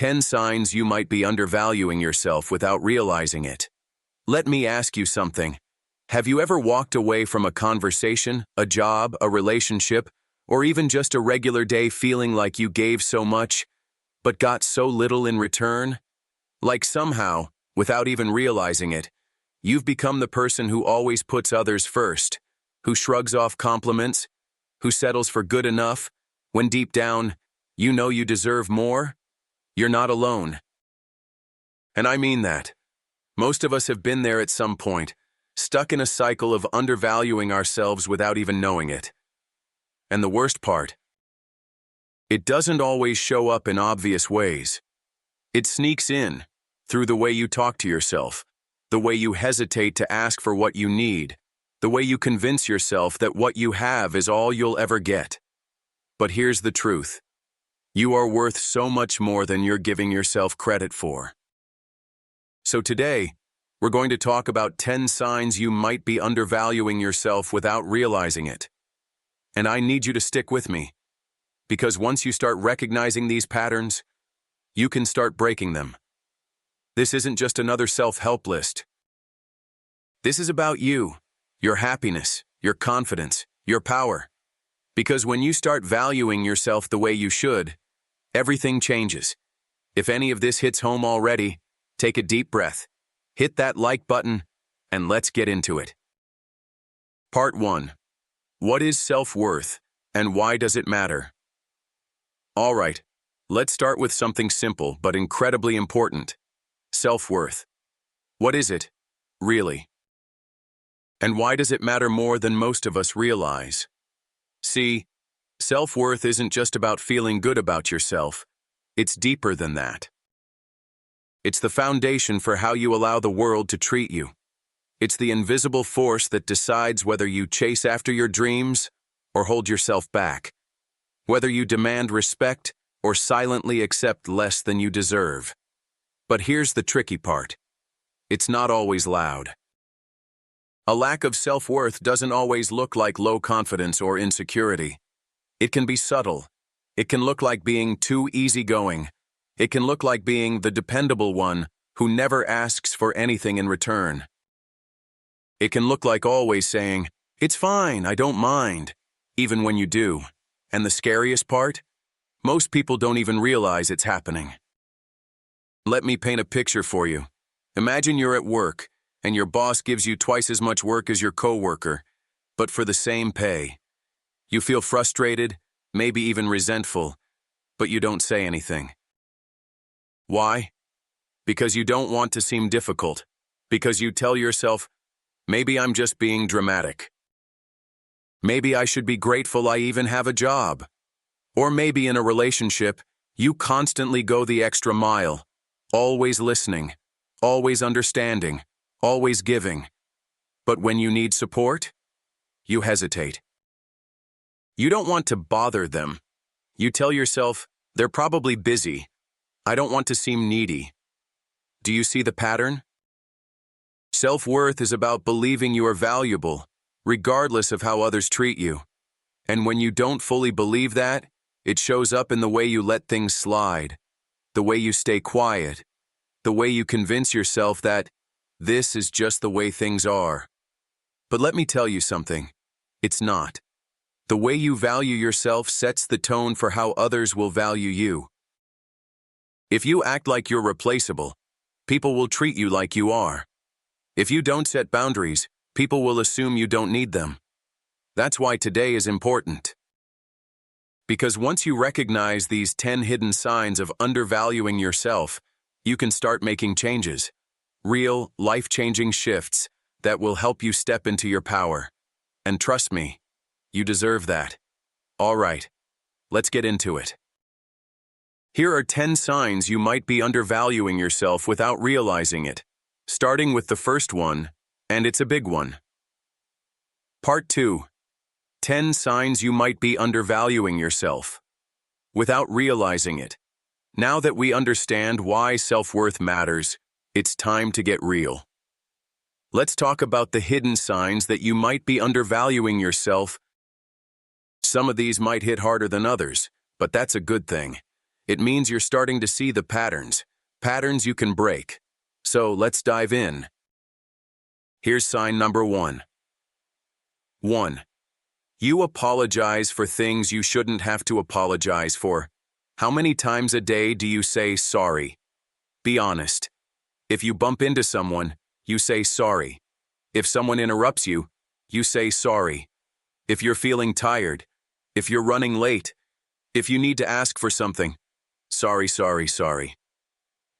10 signs you might be undervaluing yourself without realizing it. Let me ask you something. Have you ever walked away from a conversation, a job, a relationship, or even just a regular day feeling like you gave so much, but got so little in return? Like somehow, without even realizing it, you've become the person who always puts others first, who shrugs off compliments, who settles for good enough, when deep down, you know you deserve more? You're not alone. And I mean that. Most of us have been there at some point, stuck in a cycle of undervaluing ourselves without even knowing it. And the worst part, it doesn't always show up in obvious ways. It sneaks in, through the way you talk to yourself, the way you hesitate to ask for what you need, the way you convince yourself that what you have is all you'll ever get. But here's the truth. You are worth so much more than you're giving yourself credit for. So today, we're going to talk about 10 signs you might be undervaluing yourself without realizing it. And I need you to stick with me, because once you start recognizing these patterns, you can start breaking them. This isn't just another self-help list. This is about you, your happiness, your confidence, your power. Because when you start valuing yourself the way you should, everything changes. If any of this hits home already, take a deep breath, hit that like button, and let's get into it. Part 1. What is self-worth, and why does it matter? All right, let's start with something simple but incredibly important. Self-worth. What is it, really? And why does it matter more than most of us realize? See, self-worth isn't just about feeling good about yourself. It's deeper than that. It's the foundation for how you allow the world to treat you. It's the invisible force that decides whether you chase after your dreams or hold yourself back, whether you demand respect or silently accept less than you deserve. But here's the tricky part. It's not always loud. A lack of self-worth doesn't always look like low confidence or insecurity. It can be subtle. It can look like being too easygoing. It can look like being the dependable one who never asks for anything in return. It can look like always saying, "It's fine, I don't mind," even when you do. And the scariest part? Most people don't even realize it's happening. Let me paint a picture for you. Imagine you're at work, and your boss gives you twice as much work as your coworker, but for the same pay. You feel frustrated, maybe even resentful, but you don't say anything. Why? Because you don't want to seem difficult. Because you tell yourself, maybe I'm just being dramatic. Maybe I should be grateful I even have a job. Or maybe in a relationship, you constantly go the extra mile, always listening, always understanding, always giving. But when you need support, you hesitate. You don't want to bother them. You tell yourself, they're probably busy. I don't want to seem needy. Do you see the pattern? Self-worth is about believing you are valuable, regardless of how others treat you. And when you don't fully believe that, it shows up in the way you let things slide, the way you stay quiet, the way you convince yourself that this is just the way things are. But let me tell you something. It's not. The way you value yourself sets the tone for how others will value you. If you act like you're replaceable, people will treat you like you are. If you don't set boundaries, people will assume you don't need them. That's why today is important. Because once you recognize these 10 hidden signs of undervaluing yourself, you can start making changes, real, life-changing shifts that will help you step into your power. And trust me, you deserve that. All right, let's get into it. Here are 10 signs you might be undervaluing yourself without realizing it, starting with the first one, and it's a big one. Part 2. 10 signs you might be undervaluing yourself without realizing it. Now that we understand why self-worth matters, it's time to get real. Let's talk about the hidden signs that you might be undervaluing yourself. Some of these might hit harder than others, but that's a good thing. It means you're starting to see the patterns you can break. So let's dive in. Here's sign number 1. 1. You apologize for things you shouldn't have to apologize for. How many times a day do you say sorry? Be honest. If you bump into someone, you say sorry. If someone interrupts you, you say sorry. If you're feeling tired, if you're running late, if you need to ask for something, sorry, sorry, sorry.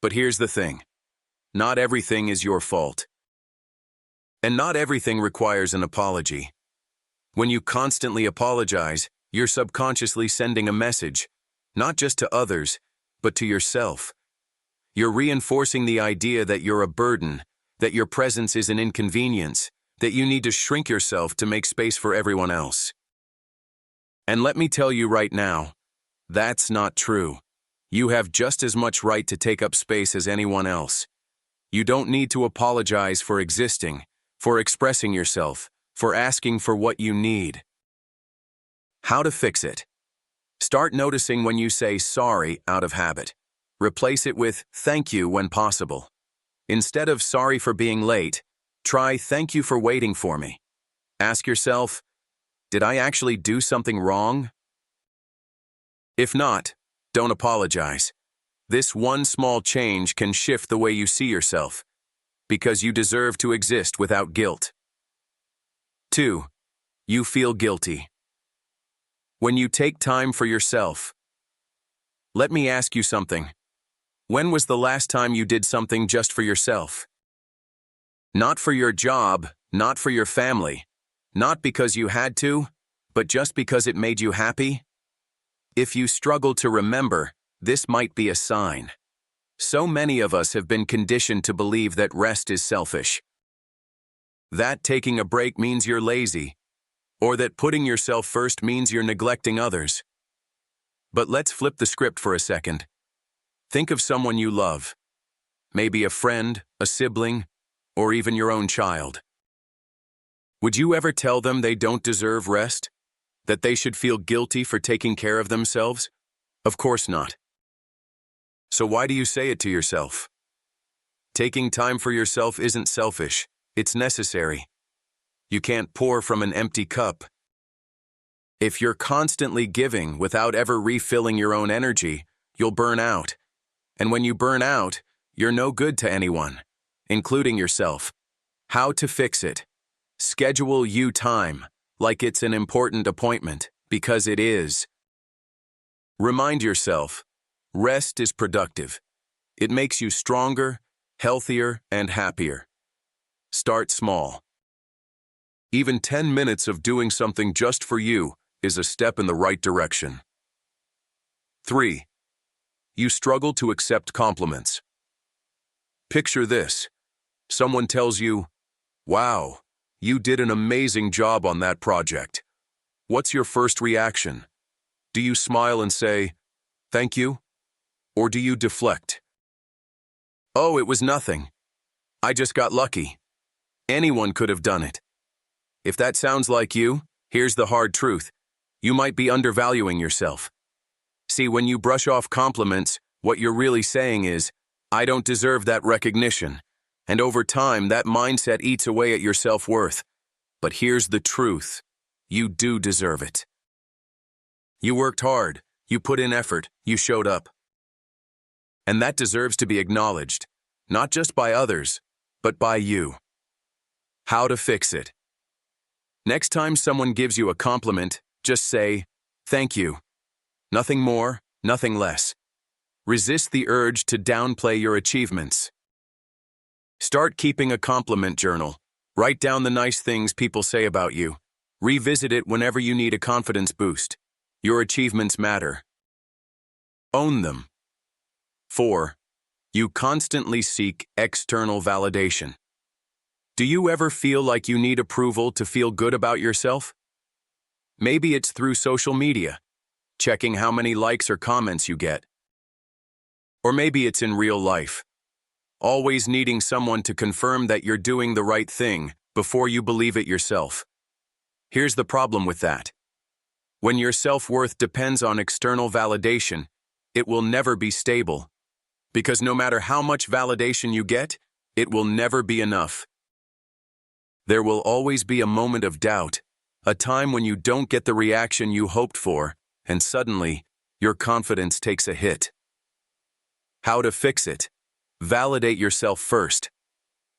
But here's the thing. Not everything is your fault. And not everything requires an apology. When you constantly apologize, you're subconsciously sending a message, not just to others, but to yourself. You're reinforcing the idea that you're a burden, that your presence is an inconvenience, that you need to shrink yourself to make space for everyone else. And let me tell you right now, that's not true. You have just as much right to take up space as anyone else. You don't need to apologize for existing, for expressing yourself, for asking for what you need. How to fix it? Start noticing when you say sorry out of habit. Replace it with thank you when possible. Instead of sorry for being late, try thank you for waiting for me. Ask yourself, did I actually do something wrong? If not, don't apologize. This one small change can shift the way you see yourself, because you deserve to exist without guilt. 2. You feel guilty. When you take time for yourself. Let me ask you something. When was the last time you did something just for yourself? Not for your job, not for your family, not because you had to, but just because it made you happy? If you struggle to remember, this might be a sign. So many of us have been conditioned to believe that rest is selfish. That taking a break means you're lazy, or that putting yourself first means you're neglecting others. But let's flip the script for a second. Think of someone you love. Maybe a friend, a sibling, or even your own child. Would you ever tell them they don't deserve rest? That they should feel guilty for taking care of themselves? Of course not. So why do you say it to yourself? Taking time for yourself isn't selfish, it's necessary. You can't pour from an empty cup. If you're constantly giving without ever refilling your own energy, you'll burn out. And when you burn out, you're no good to anyone, including yourself. How to fix it? Schedule you time, like it's an important appointment, because it is. Remind yourself, rest is productive. It makes you stronger, healthier, and happier. Start small. Even 10 minutes of doing something just for you is a step in the right direction. 3. You struggle to accept compliments. Picture this. Someone tells you, "Wow, you did an amazing job on that project." What's your first reaction? Do you smile and say, "Thank you"? Or do you deflect? "Oh, it was nothing. I just got lucky. Anyone could have done it." If that sounds like you, here's the hard truth. You might be undervaluing yourself. See, when you brush off compliments, what you're really saying is, "I don't deserve that recognition." And over time, that mindset eats away at your self-worth. But here's the truth. You do deserve it. You worked hard, you put in effort, you showed up. And that deserves to be acknowledged, not just by others, but by you. How to fix it? Next time someone gives you a compliment, just say, "Thank you." Nothing more, nothing less. Resist the urge to downplay your achievements. Start keeping a compliment journal. Write down the nice things people say about you. Revisit it whenever you need a confidence boost. Your achievements matter. Own them. 4. You constantly seek external validation. Do you ever feel like you need approval to feel good about yourself? Maybe it's through social media, checking how many likes or comments you get. Or maybe it's in real life, always needing someone to confirm that you're doing the right thing before you believe it yourself. Here's the problem with that. When your self-worth depends on external validation, it will never be stable. Because no matter how much validation you get, it will never be enough. There will always be a moment of doubt, a time when you don't get the reaction you hoped for, and suddenly, your confidence takes a hit. How to fix it? Validate yourself first.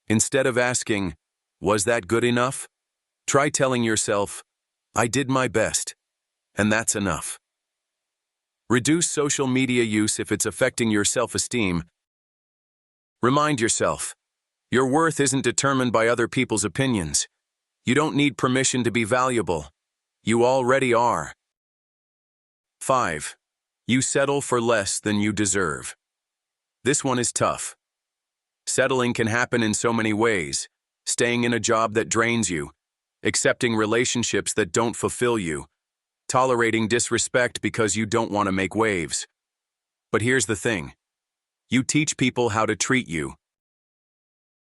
Instead of asking, "Was that good enough?" try telling yourself, "I did my best," and that's enough. Reduce social media use if it's affecting your self-esteem. Remind yourself, your worth isn't determined by other people's opinions. You don't need permission to be valuable. You already are. 5. You settle for less than you deserve. This one is tough. Settling can happen in so many ways. Staying in a job that drains you, accepting relationships that don't fulfill you, tolerating disrespect because you don't want to make waves. But here's the thing. You teach people how to treat you.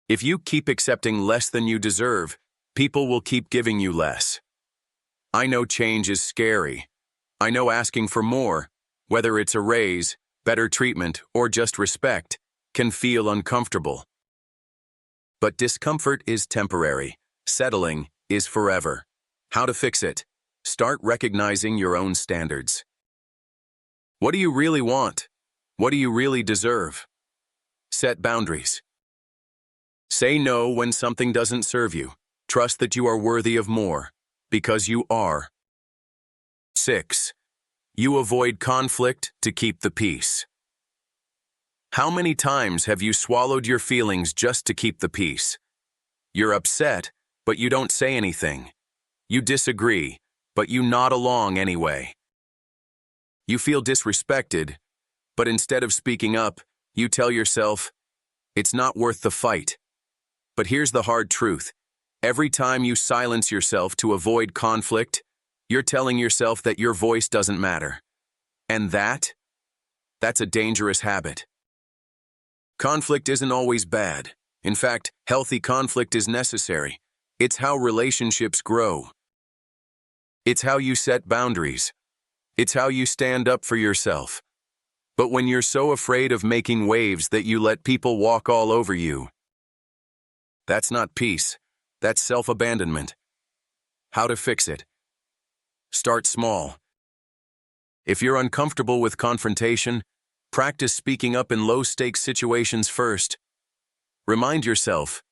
If you keep accepting less than you deserve, people will keep giving you less. I know change is scary. I know asking for more, whether it's a raise, better treatment, or just respect, can feel uncomfortable. But discomfort is temporary. Settling is forever. How to fix it? Start recognizing your own standards. What do you really want? What do you really deserve? Set boundaries. Say no when something doesn't serve you. Trust that you are worthy of more, because you are. 6. You avoid conflict to keep the peace. How many times have you swallowed your feelings just to keep the peace? You're upset, but you don't say anything. You disagree, but you nod along anyway. You feel disrespected, but instead of speaking up, you tell yourself, "It's not worth the fight." But here's the hard truth. Every time you silence yourself to avoid conflict, you're telling yourself that your voice doesn't matter. And that's a dangerous habit. Conflict isn't always bad. In fact, healthy conflict is necessary. It's how relationships grow. It's how you set boundaries. It's how you stand up for yourself. But when you're so afraid of making waves that you let people walk all over you, that's not peace. That's self-abandonment. How to fix it? Start small. If you're uncomfortable with confrontation, practice speaking up in low-stakes situations first. Remind yourself,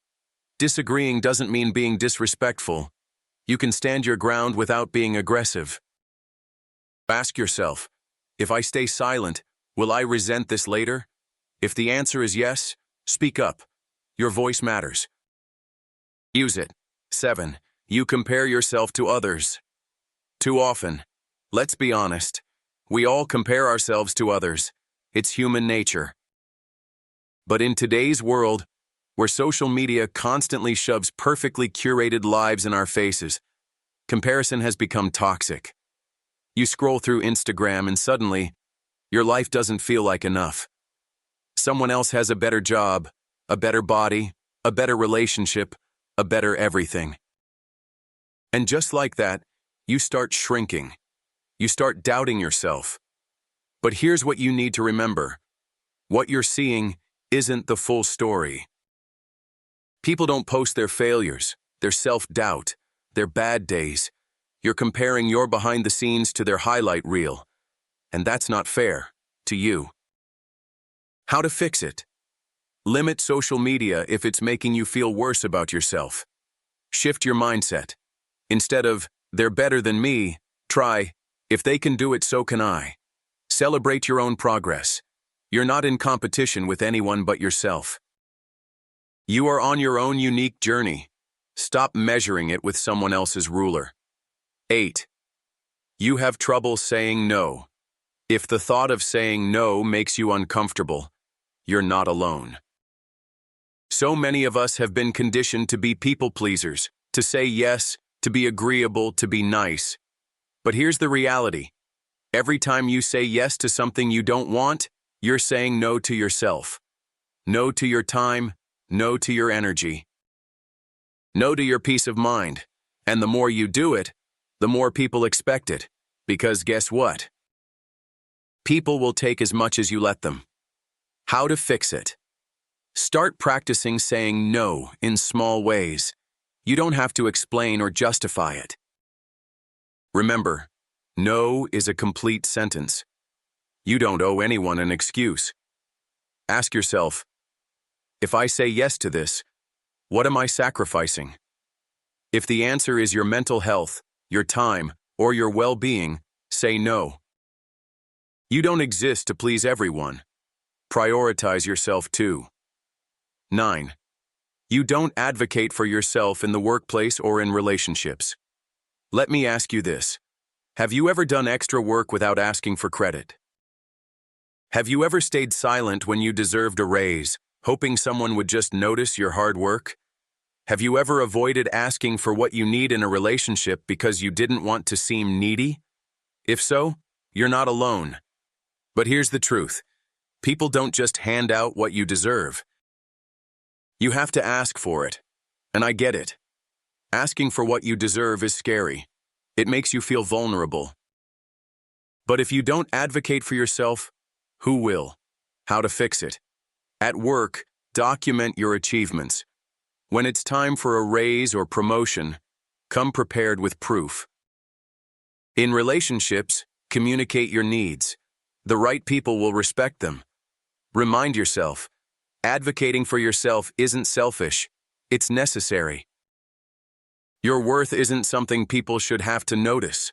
disagreeing doesn't mean being disrespectful. You can stand your ground without being aggressive. Ask yourself, if I stay silent, will I resent this later? If the answer is yes, speak up. Your voice matters. Use it. 7. You compare yourself to others. Too often, let's be honest, we all compare ourselves to others. It's human nature. But in today's world, where social media constantly shoves perfectly curated lives in our faces, comparison has become toxic. You scroll through Instagram and suddenly, your life doesn't feel like enough. Someone else has a better job, a better body, a better relationship, a better everything. And just like that, you start shrinking. You start doubting yourself. But here's what you need to remember. What you're seeing isn't the full story. People don't post their failures, their self-doubt, their bad days. You're comparing your behind the scenes to their highlight reel. And that's not fair to you. How to fix it? Limit social media if it's making you feel worse about yourself. Shift your mindset. Instead of, "They're better than me," try, "If they can do it, so can I." Celebrate your own progress. You're not in competition with anyone but yourself. You are on your own unique journey. Stop measuring it with someone else's ruler. 8. You have trouble saying no. If the thought of saying no makes you uncomfortable, you're not alone. So many of us have been conditioned to be people pleasers, to say yes, to be agreeable, to be nice. But here's the reality. Every time you say yes to something you don't want, you're saying no to yourself. No to your time, no to your energy. No to your peace of mind. And the more you do it, the more people expect it. Because guess what? People will take as much as you let them. How to fix it. Start practicing saying no in small ways. You don't have to explain or justify it. Remember, no is a complete sentence. You don't owe anyone an excuse. Ask yourself, if I say yes to this, what am I sacrificing? If the answer is your mental health, your time, or your well-being, say no. You don't exist to please everyone. Prioritize yourself too. 9. You don't advocate for yourself in the workplace or in relationships. Let me ask you this. Have you ever done extra work without asking for credit? Have you ever stayed silent when you deserved a raise, hoping someone would just notice your hard work? Have you ever avoided asking for what you need in a relationship because you didn't want to seem needy? If so, you're not alone. But here's the truth. People don't just hand out what you deserve. You have to ask for it. And I get it. Asking for what you deserve is scary. It makes you feel vulnerable. But if you don't advocate for yourself, who will? How to fix it? At work, document your achievements. When it's time for a raise or promotion, come prepared with proof. In relationships, communicate your needs. The right people will respect them. Remind yourself, advocating for yourself isn't selfish, it's necessary. Your worth isn't something people should have to notice.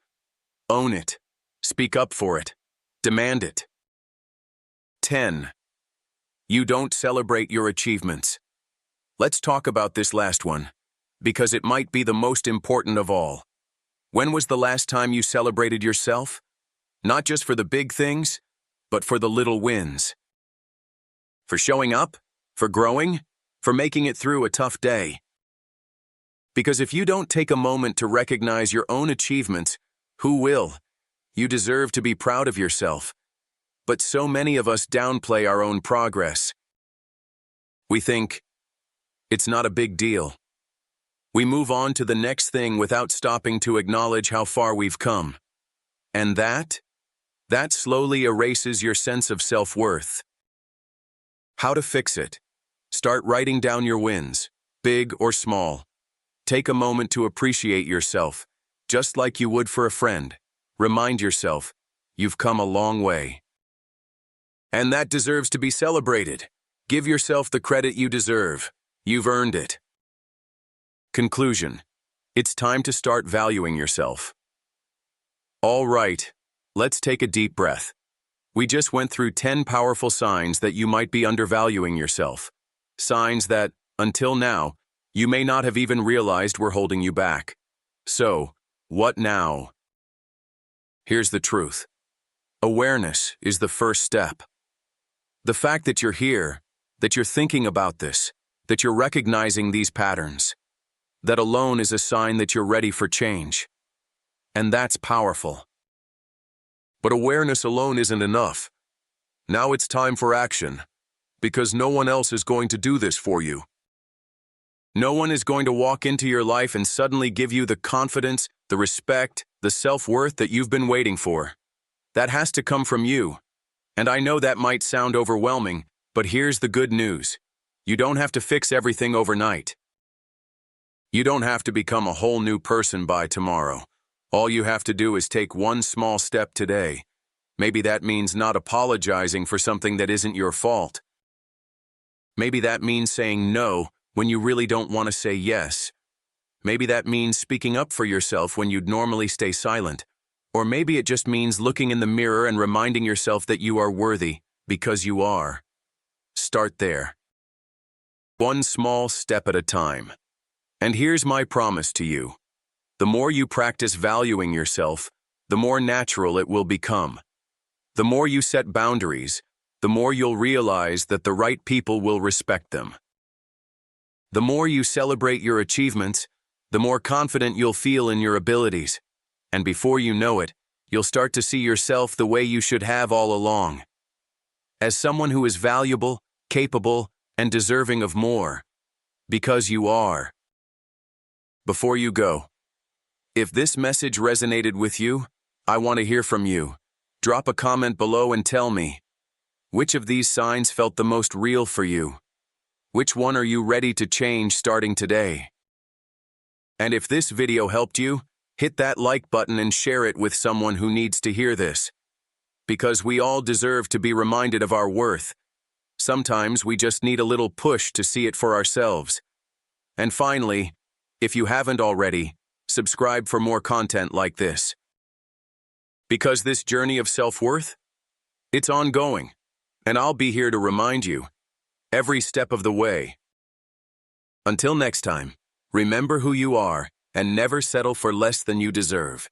Own it. Speak up for it. Demand it. 10. You don't celebrate your achievements. Let's talk about this last one, because it might be the most important of all. When was the last time you celebrated yourself? Not just for the big things, but for the little wins. For showing up, for growing, for making it through a tough day. Because if you don't take a moment to recognize your own achievements, who will? You deserve to be proud of yourself. But so many of us downplay our own progress. We think, it's not a big deal. We move on to the next thing without stopping to acknowledge how far we've come. And that slowly erases your sense of self-worth. How to fix it? Start writing down your wins, big or small. Take a moment to appreciate yourself, just like you would for a friend. Remind yourself, you've come a long way. And that deserves to be celebrated. Give yourself the credit you deserve. You've earned it. Conclusion. It's time to start valuing yourself. All right, let's take a deep breath. We just went through 10 powerful signs that you might be undervaluing yourself. Signs that, until now, you may not have even realized were holding you back. So, what now? Here's the truth. Awareness is the first step. The fact that you're here, that you're thinking about this, that you're recognizing these patterns, that alone is a sign that you're ready for change. And that's powerful. But awareness alone isn't enough. Now it's time for action, because no one else is going to do this for you. No one is going to walk into your life and suddenly give you the confidence, the respect, the self-worth that you've been waiting for. That has to come from you. And I know that might sound overwhelming, but here's the good news. You don't have to fix everything overnight. You don't have to become a whole new person by tomorrow. All you have to do is take one small step today. Maybe that means not apologizing for something that isn't your fault. Maybe that means saying no when you really don't want to say yes. Maybe that means speaking up for yourself when you'd normally stay silent. Or maybe it just means looking in the mirror and reminding yourself that you are worthy, because you are. Start there. One small step at a time. And here's my promise to you. The more you practice valuing yourself, the more natural it will become. The more you set boundaries, the more you'll realize that the right people will respect them. The more you celebrate your achievements, the more confident you'll feel in your abilities. And before you know it, you'll start to see yourself the way you should have all along. As someone who is valuable, capable, and deserving of more. Because you are. Before you go, if this message resonated with you, I want to hear from you. Drop a comment below and tell me, which of these signs felt the most real for you? Which one are you ready to change starting today? And if this video helped you, hit that like button and share it with someone who needs to hear this. Because we all deserve to be reminded of our worth. Sometimes we just need a little push to see it for ourselves. And finally, if you haven't already, subscribe for more content like this. Because this journey of self-worth, it's ongoing, and I'll be here to remind you every step of the way. Until next time, remember who you are and never settle for less than you deserve.